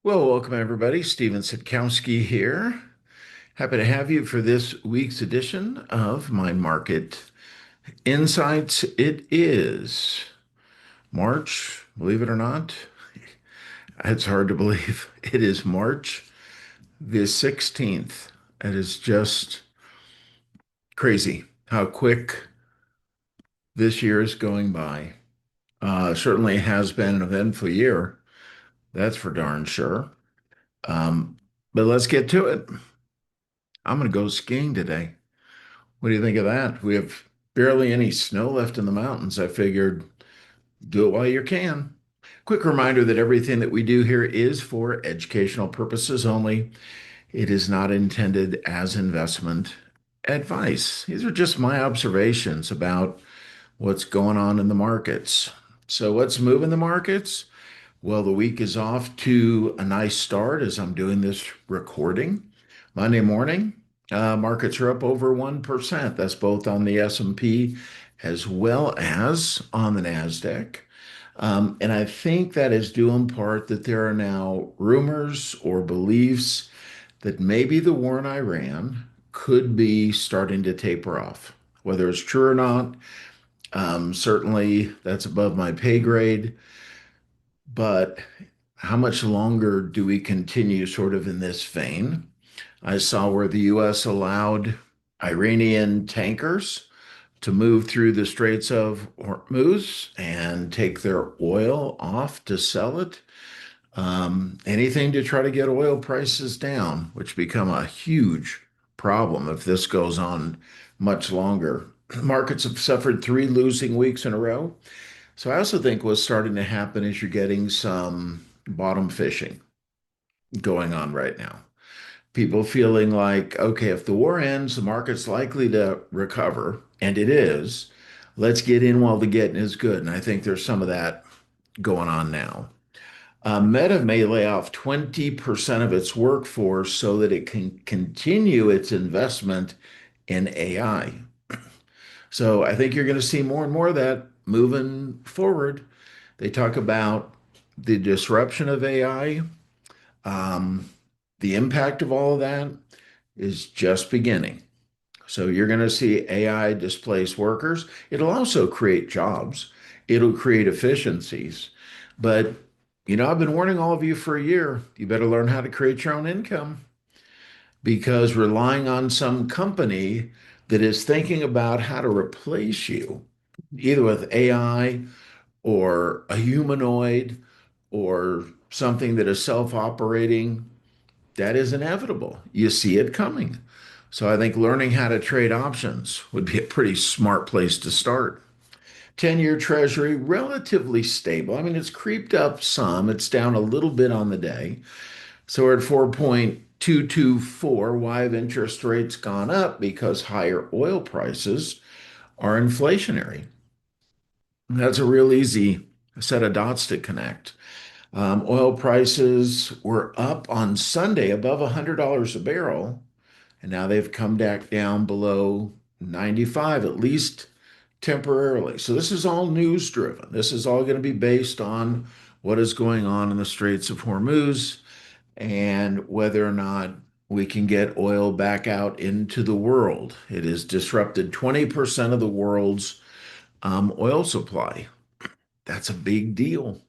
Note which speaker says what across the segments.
Speaker 1: Well, welcome everybody. Steven Sitkowski here. Happy to have you for this week's edition of my Market Insights. It is March, believe it or not. It's hard to believe. It is March the 16th. It is just crazy how quick this year is going by. Certainly has been an eventful year. That's for darn sure. Um, but let's get to it. I'm going to go skiing today. What do you think of that? We have barely any snow left in the mountains. I figured do it while you can. Quick reminder that everything that we do here is for educational purposes only. It is not intended as investment advice. These are just my observations about what's going on in the markets. So, what's moving the markets? Well, the week is off to a nice start as I'm doing this recording. Monday morning, markets are up over 1%. That's both on the S&P as well as on the Nasdaq. And I think that is due in part that there are now rumors or beliefs that maybe the war in Iran could be starting to taper off. Whether it's true or not, certainly that's above my pay grade. But how much longer do we continue sort of in this vein? I saw where the US allowed Iranian tankers to move through the Straits of Hormuz and take their oil off to sell it. Anything to try to get oil prices down, which become a huge problem if this goes on much longer. Markets have suffered three losing weeks in a row. So I also think what's starting to happen is you're getting some bottom fishing going on right now. People feeling like, okay, if the war ends, the market's likely to recover, and it is. Let's get in while the getting is good. And I think there's some of that going on now. Meta may lay off 20% of its workforce so that it can continue its investment in AI. So I think you're going to see more and more of that moving forward. They talk about the disruption of AI. Um, the impact of all of that is just beginning. So you're going to see AI displace workers. It'll also create jobs. It'll create efficiencies. But, I've been warning all of you for a year. You better learn how to create your own income because relying on some company that is thinking about how to replace you, either with AI or a humanoid or something that is self-operating, that is inevitable. You see it coming. So I think learning how to trade options would be a pretty smart place to start. 10-year Treasury, relatively stable. I mean, it's creeped up some. It's down a little bit on the day. So we're at 4.224. Why have interest rates gone up? Because higher oil prices are inflationary. That's a real easy set of dots to connect. Oil prices were up on Sunday above $100 a barrel, and now they've come back down below 95, at least temporarily. So this is all news driven. This is all going to be based on what is going on in the Straits of Hormuz and whether or not we can get oil back out into the world. It has disrupted 20% of the world's oil supply. That's a big deal.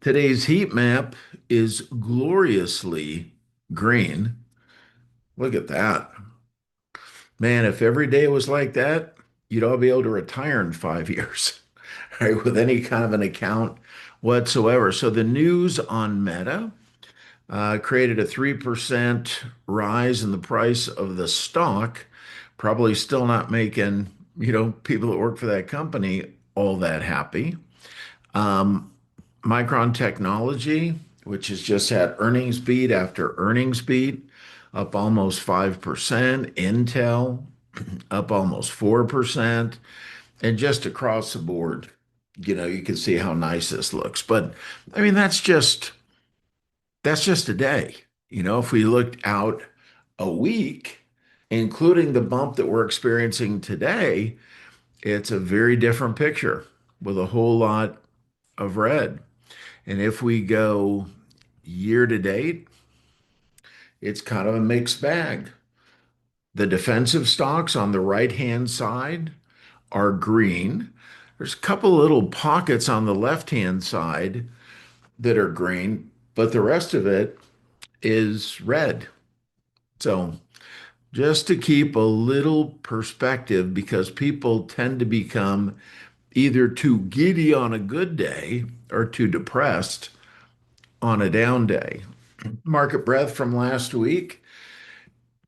Speaker 1: Today's heat map is gloriously green. Look at that. Man, if every day was like that, you'd all be able to retire in 5 years, right? With any kind of an account whatsoever. So the news on Meta created a 3% rise in the price of the stock, probably still not making, people that work for that company all that happy. Um, Micron Technology, which has just had earnings beat after earnings beat, up almost 5%. Intel up almost 4%. And just across the board, you can see how nice this looks. But I mean, that's just a day. If we looked out a week, including the bump that we're experiencing today, it's a very different picture with a whole lot of red. And if we go year to date, it's kind of a mixed bag. The defensive stocks on the right-hand side are green. There's a couple little pockets on the left-hand side that are green, but the rest of it is red. So just to keep a little perspective, because people tend to become either too giddy on a good day or too depressed on a down day. Market breadth from last week.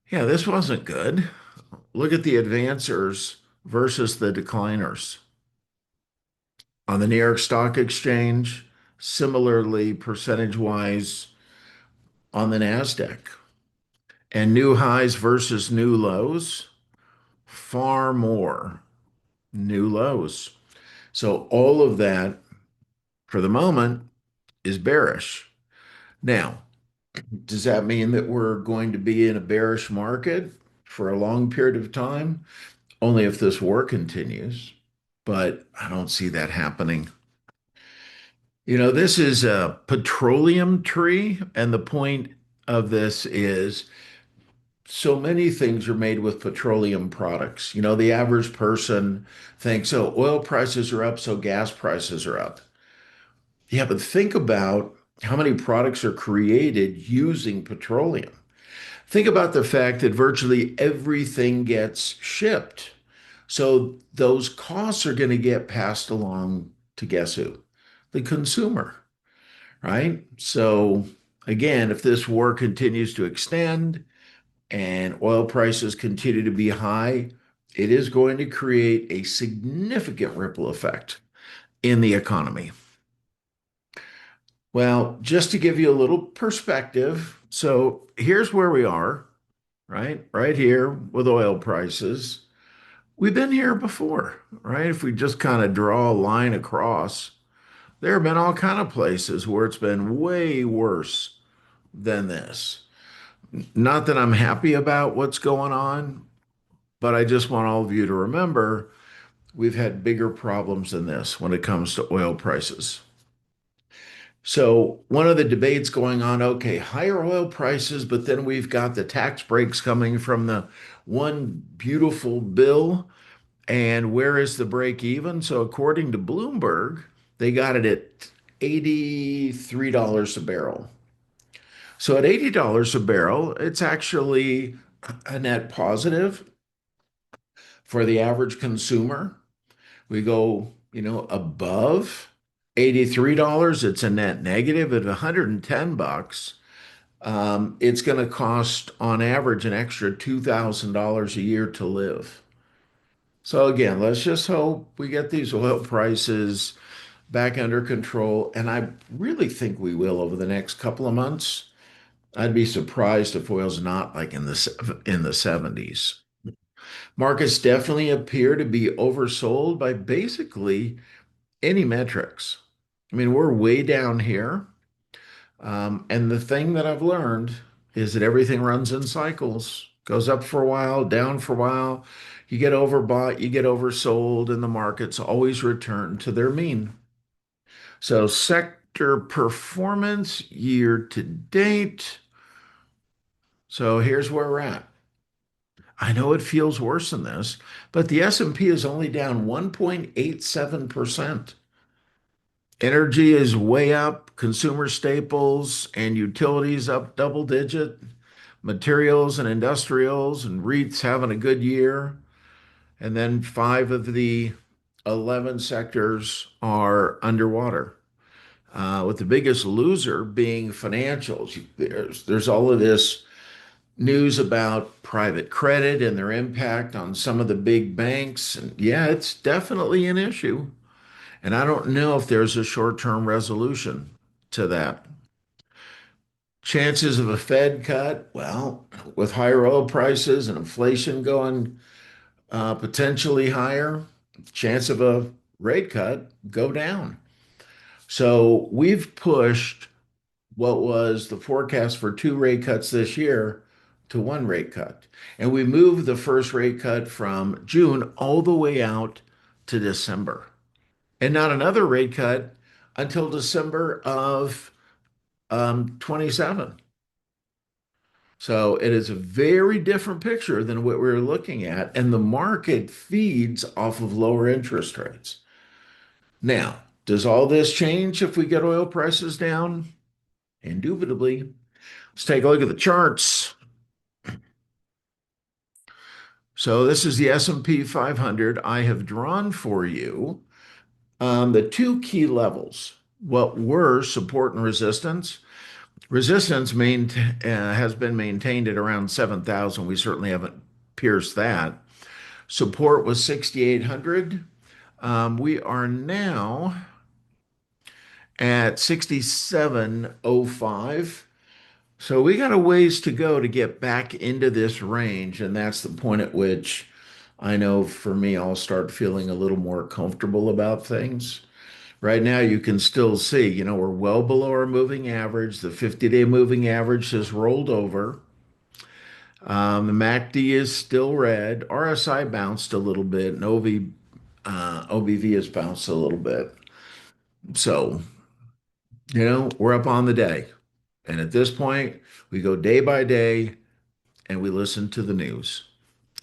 Speaker 1: Yeah, this wasn't good. Look at the advancers versus the decliners. On the New York Stock Exchange, similarly percentage wise on the NASDAQ. And new highs versus new lows, far more new lows. So all of that for the moment is bearish. Now, does that mean that we're going to be in a bearish market for a long period of time? Only if this war continues, but I don't see that happening. This is a petroleum tree, and the point of this is so many things are made with petroleum products. The average person thinks, oh, oil prices are up, so gas prices are up. Yeah, but think about how many products are created using petroleum. Think about the fact that virtually everything gets shipped. So those costs are going to get passed along to guess who? The consumer, right? So again, if this war continues to extend and oil prices continue to be high, it is going to create a significant ripple effect in the economy. Well, just to give you a little perspective, so here's where we are, right? Right here with oil prices. We've been here before, right? If we just kind of draw a line across, there have been all kind of places where it's been way worse than this. Not that I'm happy about what's going on, but I just want all of you to remember we've had bigger problems than this when it comes to oil prices. So, one of the debates going on, okay, higher oil prices, but then we've got the tax breaks coming from the one beautiful bill. And where is the break even? So, according to Bloomberg, they got it at $83 a barrel. So, at $80 a barrel, it's actually a net positive for the average consumer. We go, above $83, it's a net negative. At 110 bucks, it's going to cost on average an extra $2,000 a year to live. So again, let's just hope we get these oil prices back under control, and I really think we will over the next couple of months. I'd be surprised if oil's not like in the 70s. Markets definitely appear to be oversold by basically any metrics. I mean, we're way down here. And the thing that I've learned is that everything runs in cycles, goes up for a while, down for a while. You get overbought, you get oversold, and the markets always return to their mean. So, sector performance year to date. So, here's where we're at. I know it feels worse than this, but the S&P is only down 1.87%. Energy is way up, consumer staples and utilities up double digit, materials and industrials and REITs having a good year. And then five of the 11 sectors are underwater, with the biggest loser being financials. There's all of this news about private credit and their impact on some of the big banks. And yeah, it's definitely an issue. And I don't know if there's a short-term resolution to that. Chances of a Fed cut, well, with higher oil prices and inflation going potentially higher, chance of a rate cut go down. So we've pushed what was the forecast for two rate cuts this year to one rate cut. And we moved the first rate cut from June all the way out to December. And not another rate cut until December of 27. So it is a very different picture than what we were looking at, and the market feeds off of lower interest rates. Now, does all this change if we get oil prices down? Indubitably. Let's take a look at the charts. So this is the S&P 500. I have drawn for you the two key levels. What were support and resistance? Resistance has been maintained at around 7,000. We certainly haven't pierced that. Support was 6,800. We are now at 6705. So we got a ways to go to get back into this range, and that's the point at which I know for me I'll start feeling a little more comfortable about things. Right now, you can still see, we're well below our moving average. The 50-day moving average has rolled over. The MACD is still red. RSI bounced a little bit, and OBV has bounced a little bit. So, we're up on the day. And at this point, we go day by day and we listen to the news.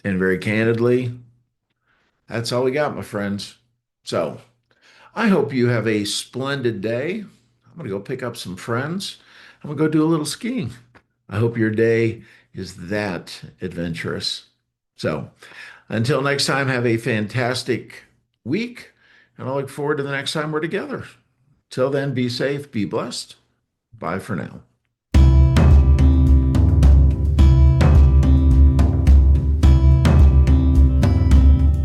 Speaker 1: And very candidly, that's all we got, my friends. So I hope you have a splendid day. I'm going to go pick up some friends. I'm going to go do a little skiing. I hope your day is that adventurous. So until next time, have a fantastic week. And I look forward to the next time we're together. Till then, be safe, be blessed. Bye for now.